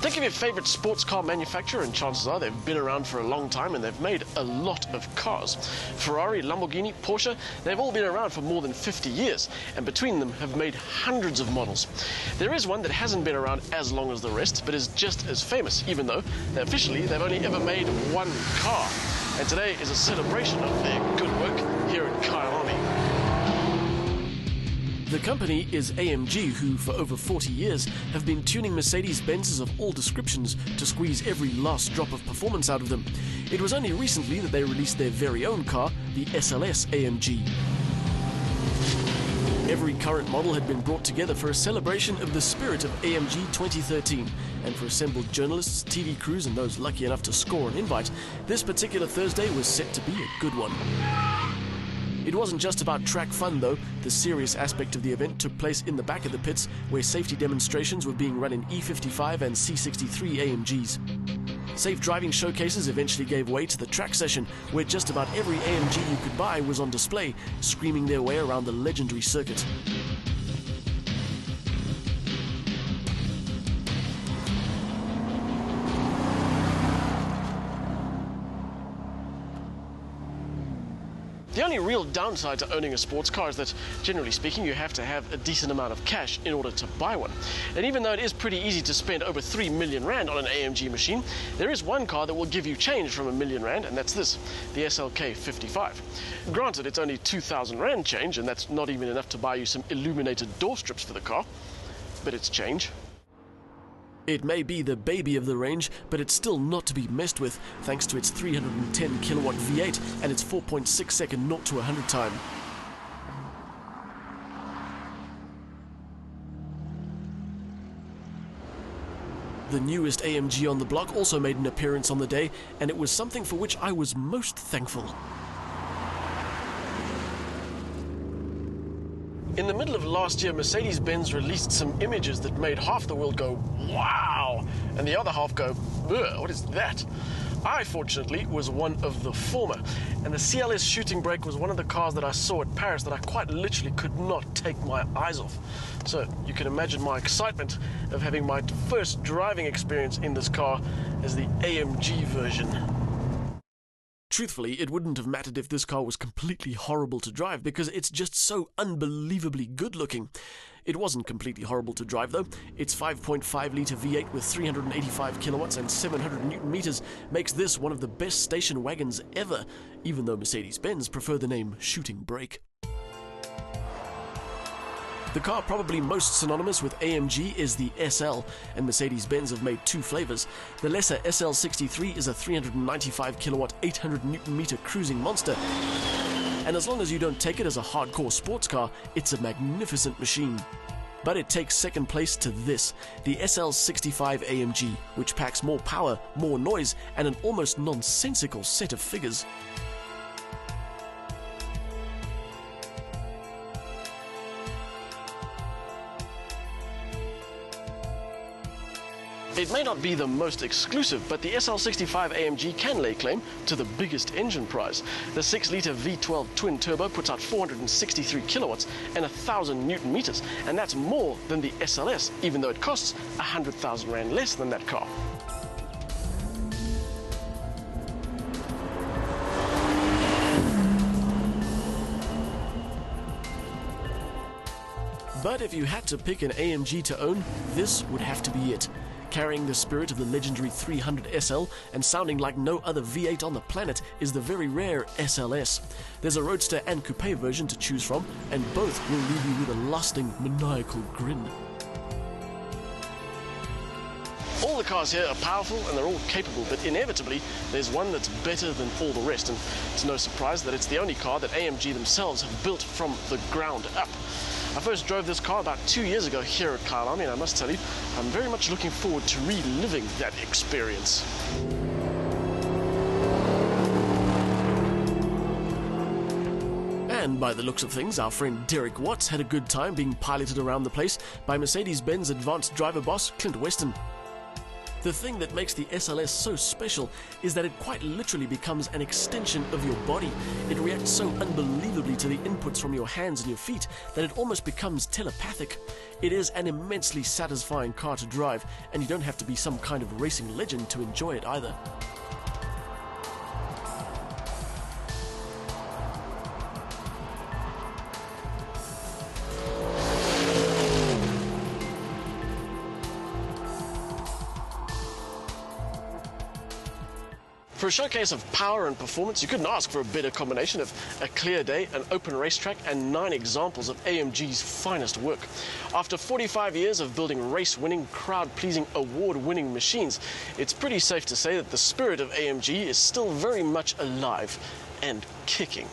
Think of your favorite sports car manufacturer and chances are they've been around for a long time and they've made a lot of cars. Ferrari, Lamborghini, Porsche, they've all been around for more than 50 years and between them have made hundreds of models. There is one that hasn't been around as long as the rest but is just as famous, even though officially they've only ever made one car. And today is a celebration of their good work here at Kyalami. The company is AMG, who for over 40 years have been tuning Mercedes-Benzes of all descriptions to squeeze every last drop of performance out of them. It was only recently that they released their very own car, the SLS AMG. Every current model had been brought together for a celebration of the spirit of AMG 2013, and for assembled journalists, TV crews and those lucky enough to score an invite, this particular Thursday was set to be a good one. It wasn't just about track fun though. The serious aspect of the event took place in the back of the pits, where safety demonstrations were being run in E55 and C63 AMGs. Safe driving showcases eventually gave way to the track session, where just about every AMG you could buy was on display, screaming their way around the legendary circuit. The only real downside to owning a sports car is that, generally speaking, you have to have a decent amount of cash in order to buy one. And even though it is pretty easy to spend over 3 million rand on an AMG machine, there is one car that will give you change from R1 million, and that's this, the SLK 55. Granted, it's only 2,000 rand change, and that's not even enough to buy you some illuminated door strips for the car, but it's change. It may be the baby of the range, but it's still not to be messed with, thanks to its 310 kilowatt V8 and its 4.6 second 0 to 100 time. The newest AMG on the block also made an appearance on the day, and it was something for which I was most thankful. In the middle of last year, Mercedes-Benz released some images that made half the world go, wow, and the other half go, ugh, what is that? I, fortunately, was one of the former, and the CLS shooting brake was one of the cars that I saw at Paris that I quite literally could not take my eyes off. So you can imagine my excitement of having my first driving experience in this car as the AMG version. Truthfully, it wouldn't have mattered if this car was completely horrible to drive because it's just so unbelievably good looking. It wasn't completely horrible to drive though. Its 5.5-litre V8 with 385 kilowatts and 700 newton meters makes this one of the best station wagons ever, even though Mercedes-Benz prefer the name shooting brake. The car probably most synonymous with AMG is the SL, and Mercedes-Benz have made two flavors. The lesser SL63 is a 395 kilowatt, 800 newton meter cruising monster, and as long as you don't take it as a hardcore sports car, it's a magnificent machine. But it takes second place to this, the SL65 AMG, which packs more power, more noise, and an almost nonsensical set of figures. It may not be the most exclusive, but the SL65 AMG can lay claim to the biggest engine prize. The 6-litre V12 twin-turbo puts out 463 kilowatts and 1,000 newton meters, and that's more than the SLS, even though it costs 100,000 rand less than that car. But if you had to pick an AMG to own, this would have to be it. Carrying the spirit of the legendary 300 SL and sounding like no other V8 on the planet is the very rare SLS. There's a roadster and coupe version to choose from, and both will leave you with a lasting, maniacal grin. All the cars here are powerful and they're all capable, but inevitably there's one that's better than all the rest, and it's no surprise that it's the only car that AMG themselves have built from the ground up. I first drove this car about 2 years ago here at Kyalami, and I must tell you, I'm very much looking forward to reliving that experience. And by the looks of things, our friend Derek Watts had a good time being piloted around the place by Mercedes-Benz advanced driver boss Clint Weston. The thing that makes the SLS so special is that it quite literally becomes an extension of your body. It reacts so unbelievably to the inputs from your hands and your feet that it almost becomes telepathic. It is an immensely satisfying car to drive, and you don't have to be some kind of racing legend to enjoy it either. For a showcase of power and performance, you couldn't ask for a better combination of a clear day, an open racetrack, and 9 examples of AMG's finest work. After 45 years of building race-winning, crowd-pleasing, award-winning machines, it's pretty safe to say that the spirit of AMG is still very much alive and kicking.